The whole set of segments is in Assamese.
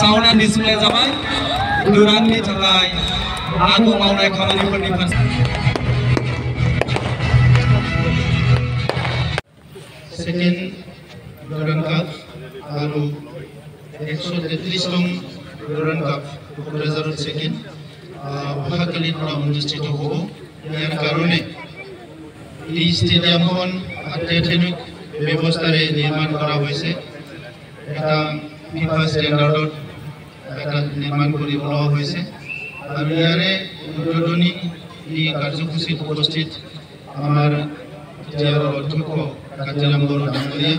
सावना डिसप्ले जाबाय दुरांनि थाखाय आगु मावनाय खामानिफोरनि फारसे सेकेंड डुरांड काप आरो 133 नं डुरांड काप क'क्राझार सेकेंड अहाकालिफोरा अनुष्ठित হ'ব ইয়াৰ কাৰণে এই ষ্টেডিয়ামখন অত্যাধুনিক ব্যৱস্থাৰে নিৰ্মাণ কৰা হৈছে এটা ফিফা ষ্টেণ্ডাৰ্ডত এটা নিৰ্মাণ কৰি লোৱা হৈছে আৰু ইয়াৰে উদ্বোধনী এই কাৰ্যসূচীত উপস্থিত আমাৰ অধ্যক্ষ কাঞ্জিৰাম বড়ো ডাঙৰীয়া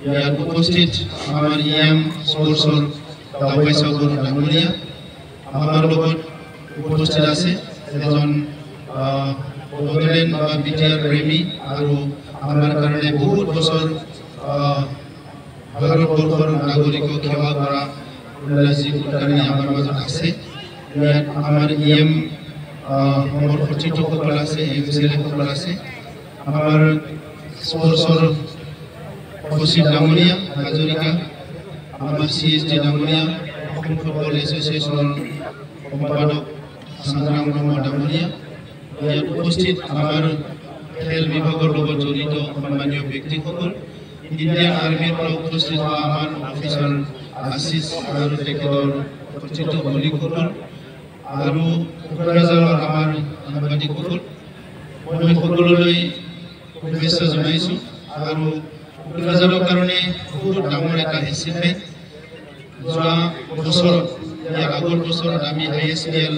ইয়াত উপস্থিত আমাৰ স্পৰ্টছৰ দাবাইছা বড়ো ডাঙৰীয়া আমাৰ লগত উপস্থিত আছে এজন বড়োলেণ্ড বা বিটিআৰ প্ৰেমী আৰু আমাৰ কাৰণে বহুত বছৰ ভাৰতবৰ্ষৰ নাগৰিকক সেৱা কৰা ৰাজীৱ কুলকাৰ্ণী আমাৰ মাজত আছে ইয়াত আমাৰ সমৰ্পিতসকল আছে এমচিএলসকল আছে আমাৰ স্পৰ্টছৰ সচিব ডাঙৰীয়া হাজৰিকা আমাৰ CSD ডাঙৰীয়া অসম ফুটবল এছ'চিয়েশ্যনৰ সম্পাদক সংগ্ৰাম ব্ৰহ্ম ডাঙৰীয়া ইয়াত উপস্থিত আমাৰ খেল বিভাগৰ লগত জড়িত সন্মানীয় ব্যক্তিসকল ইণ্ডিয়ান আৰ্মিৰ পৰা উপস্থিত হোৱা আমাৰ অফিচাৰ আশিষ আৰু তেখেতৰ উপস্থিত কলিকসকল আৰু কোকৰাঝাৰৰ আমাৰ সাংবাদিকসকল মই সকলোলৈ শুভেচ্ছা জনাইছোঁ আৰু কোকৰাঝাৰৰ কাৰণে বহুত ডাঙৰ এটা এচিভমেণ্ট যোৱা বছৰত ইয়াৰ আগৰ বছৰত আমি ISPL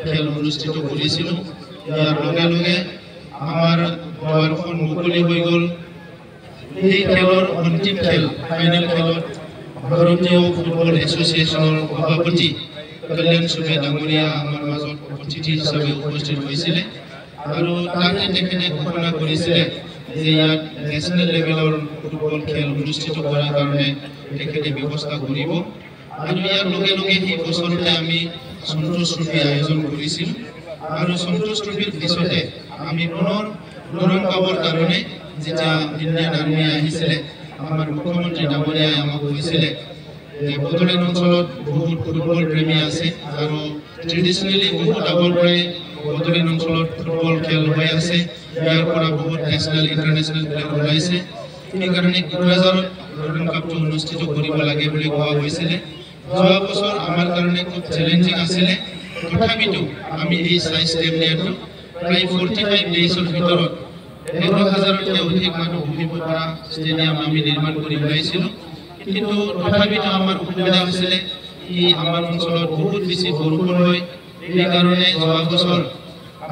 খেল অনুষ্ঠিত কৰিছিলোঁ ইয়াৰ লগে লগে আমাৰ দুৱাৰখন মুকলি হৈ গ'ল এই খেলৰ অন্তিম খেল ফাইনেল খেলত ভাৰতীয় ফুটবল এছ'চিয়েশ্যনৰ সভাপতি কল্যাণ চুবে ডাঙৰীয়া আমাৰ মাজত অতিথি হিচাপে উপস্থিত হৈছিলে আৰু তাতে তেখেতে ঘোষণা কৰিছিলে যে ইয়াত নেশ্যনেল লেভেলৰ ফুটবল খেল অনুষ্ঠিত কৰাৰ কাৰণে তেখেতে ব্যৱস্থা কৰিব আৰু ইয়াৰ লগে লগে সেই বছৰতে আমি সন্তোষ ট্ৰফী আয়োজন কৰিছিলোঁ আৰু সন্তোষ ট্ৰফীৰ পিছতে আমি পুনৰ ডুৰাণ্ড কাপৰ কাৰণে যেতিয়া ইণ্ডিয়ান আৰ্মি আহিছিলে আমাৰ মুখ্যমন্ত্ৰী ডাঙৰীয়াই আমাক কৈছিলে যে বড়োলেণ্ড অঞ্চলত বহুত ফুটবল প্ৰেমী আছে আৰু ট্ৰেডিশ্যনেলি বহুত আগৰ পৰাই বড়োলেণ্ড অঞ্চলত ফুটবল খেল হৈ আছে ইয়াৰ পৰা বহুত নেশ্যনেল ইণ্টাৰনেশ্যনেল প্লেয়াৰ ওলাইছে সেইকাৰণে কোকৰাঝাৰত ডুৰাণ্ড কাপটো অনুষ্ঠিত কৰিব লাগে বুলি কোৱা হৈছিলে যোৱা বছৰ আমাৰ কাৰণে খুব চেলেঞ্জিং আছিলে তথাপিতো আমি এই সাইজ ষ্টেডিয়ামটো প্ৰায় 45 ডেইজৰ ভিতৰত 11,000তকৈ অধিক মানুহ বহিব পৰা ষ্টেডিয়াম আমি নিৰ্মাণ কৰি ওলাইছিলোঁ কিন্তু তথাপিতো আমাৰ অসুবিধা হৈছিলে এই আমাৰ অঞ্চলত বহুত বেছি বৰষুণ হয় সেইকাৰণে যোৱা বছৰ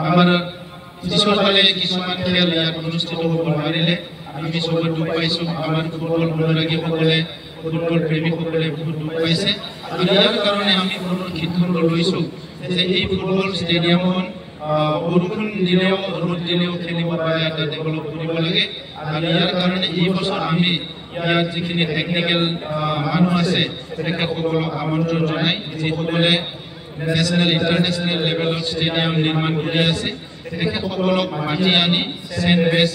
আমাৰ পিছৰ ফালে কিছুমান খেল ইয়াত অনুষ্ঠিত হ'ব নোৱাৰিলে আমি চবত দুখ পাইছোঁ আমাৰ ফুটবল অনুৰাগীসকলে ফুটবল প্ৰেমীসকলে বহুত দুখ পাইছে আৰু ইয়াৰ কাৰণে আমি পুনৰ সিদ্ধান্ত লৈছোঁ যে এই ফুটবল ষ্টেডিয়ামখন বৰষুণ দিলেও ৰ'দ দিলেও খেলিব পাৰে এটা ডেভেলপ কৰিব লাগে আৰু ইয়াৰ কাৰণে এই বছৰ আমি ইয়াত যিখিনি টেকনিকেল মানুহ আছে তেখেতসকলক আমন্ত্ৰণ জনাই যিসকলে নেশ্যনেল ইণ্টাৰনেশ্যনেল লেভেলৰ ষ্টেডিয়াম নিৰ্মাণ কৰি আছে তেখেতসকলক মাতি আনি চেণ্ট বেছ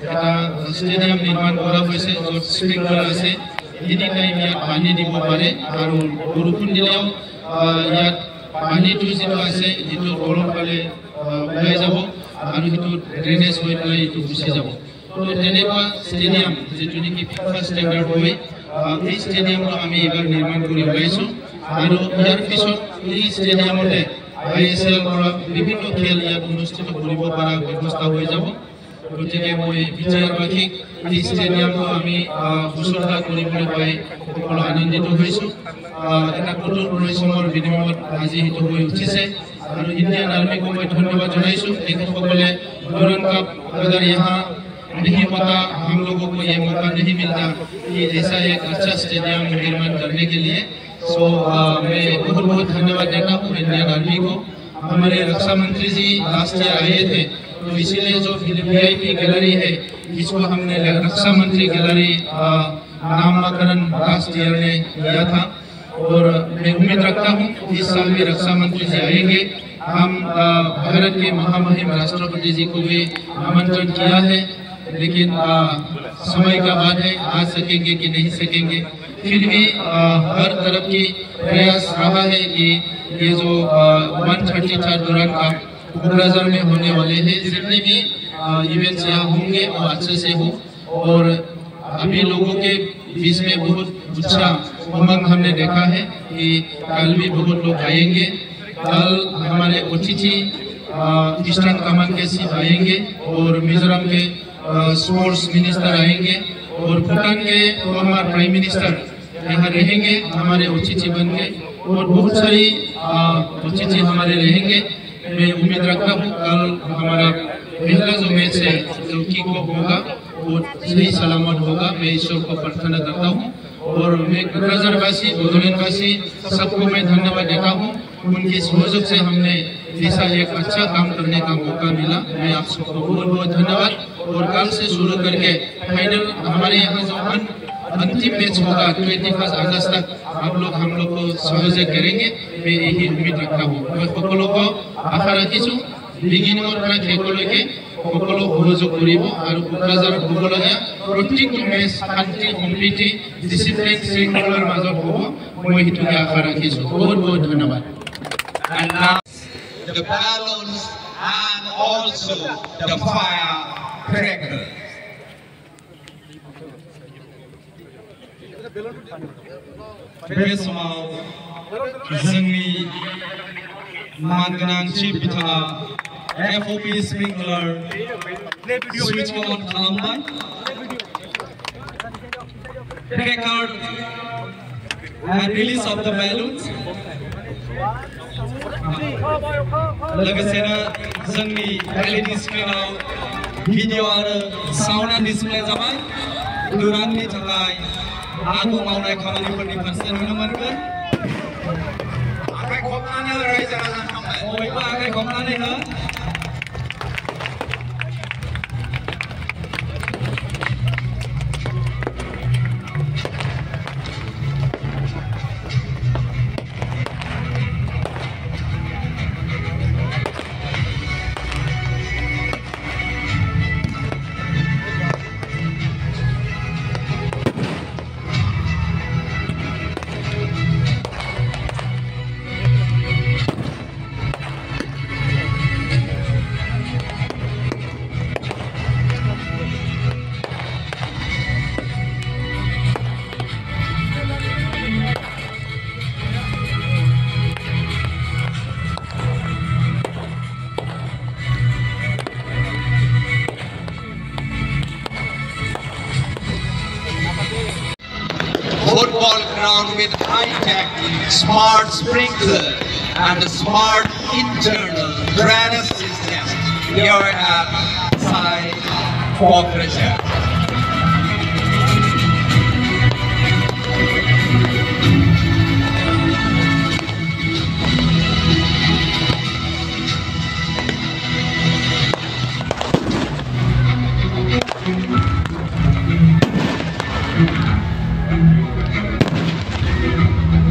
এটা ষ্টেডিয়াম নিৰ্মাণ কৰা হৈছে য'ত স্প্ৰিংকলাৰ আছে এনি টাইম ইয়াত পানী দিব পাৰে আৰু বৰষুণ দিলেও ইয়াত পানীটো যিটো আছে যিটো গৰম পালে ওলাই যাব আৰু সেইটো ড্ৰেনেজ হৈ পেলাই এইটো গুচি যাব তো তেনেকুৱা ষ্টেডিয়াম যিটো নেকি ফিফা ষ্টেণ্ডাৰ্ড হয় এই ষ্টেডিয়ামটো আমি এইবাৰ নিৰ্মাণ কৰি ওলাইছোঁ আৰু ইয়াৰ পিছত এই ষ্টেডিয়ামতে ISL পৰা বিভিন্ন খেল ইয়াত অনুষ্ঠিত কৰিব পৰা ব্যৱস্থা হৈ যাব গতিকে মই বিজয়বাসীক এই ষ্টেডিয়ামটো আমি শুশ্ৰূষা কৰিবলৈ পাই সকলো আনন্দিত হৈছোঁ এটা কঠোৰ পৰিশ্ৰমৰ বিনিময়ত আজি সেইটো হৈ উঠিছে और इंडियन आर्मी को मैं धन्यवाद जनाइछूं तेखतসকলে डुराण्ड कप अगर यहाँ नहीं होता हम लोगों को ये मौका नहीं मिलता कि ऐसा एक अच्छा स्टेडियम निर्माण करने के लिए सो मैं बहुत बहुत धन्यवाद देता हूँ इंडियन आर्मी को। हमारे रक्षा मंत्री जी लास्ट ईयर आए थे तो इसीलिए जो VIP गैलरी है जिसको हमने रक्षा मंत्री गैलरी नामकरण लास्ट ईयर ने किया था और मैं उम्मीद रखता हूँ इस साल भी रक्षा मंत्री जी आएंगे। हम भारत के महामहिम राष्ट्रपति जी को भी आमंत्रण किया है लेकिन समय का बात है आ सकेंगे कि नहीं सकेंगे फिर भी हर तरफ की प्रयास रहा है कि ये जो 134 दुरान का कोकराझार में होने वाले हैं, जितने भी इवेंट्स यहाँ होंगे वो अच्छे से हो। और अभी लोगों के बीच में बहुत उत्साह उमंग हमने देखा है कि कल भी बहुत लोग आएंगे। कल हमारे अतिथि ईस्टर्न कमान के चीफ आएंगे और मिजोरम के स्पोर्ट्स मिनिस्टर आएंगे और भूटान के फॉर्मर प्राइम मिनिस्टर यहाँ रहेंगे हमारे अतिथि बन के, और बहुत सारी अतिथि हमारे रहेंगे। मैं उम्मीद रखता हूँ कल हमारा पहला जो मैच है जो किक ऑफ होगा वो सही सलामत होगा। मैं ईश्वर को प्रार्थना करता हूँ और मैं कोकराझारवासी बोडोलैंडवासी सबको मैं धन्यवाद देता हूँ। उनके सहयोग से हमने ऐसा एक अच्छा काम करने का मौका मिला। मैं आप सबको बहुत बहुत धन्यवाद। और कल से शुरू करके फाइनल हमारे यहाँ जो अंतिम मैच होगा 21 अगस्त तक आप लोग हम लोग को सहयोग करेंगे, मैं यही उम्मीद रखता हूँ। मैं সকলো को आशा राखिছোঁ बिगिनिंगर পৰা শেষলৈকে সকলো সহযোগ কৰিব আৰু কোকৰাঝাৰত হ'বলগীয়া প্ৰত্যেকটো মেচ শান্তি সম্প্ৰীতি ডিসিপ্লিন শৃংখলাৰ মাজত হ'ব, মই সেইটোকে আশা ৰাখিছোঁ। বহুত বহুত ধন্যবাদ। And now the balloons and also the firecracker. बे समाव जोंनि मानगोनां चिफ बिथाङा FOP स्प्रिंकलार स्विच अन खालामबाय। Cracker and release of the balloons. लोगोसेनो जोंनि LED स्क्रिनाव भिडिअ आरो साउन्डआ डिसप्ले जाबाय। दुराननि थाखाय आगु मावनाय खामानिफोरनि फारसे नुनो मोनगोन। आखाइ खबनानै रायजो राजाफोरा बयबो आखाइ खबनानै हो। Football ground with high-tech smart sprinkler and a smart internal drainage system here at Sai Kokrajhar.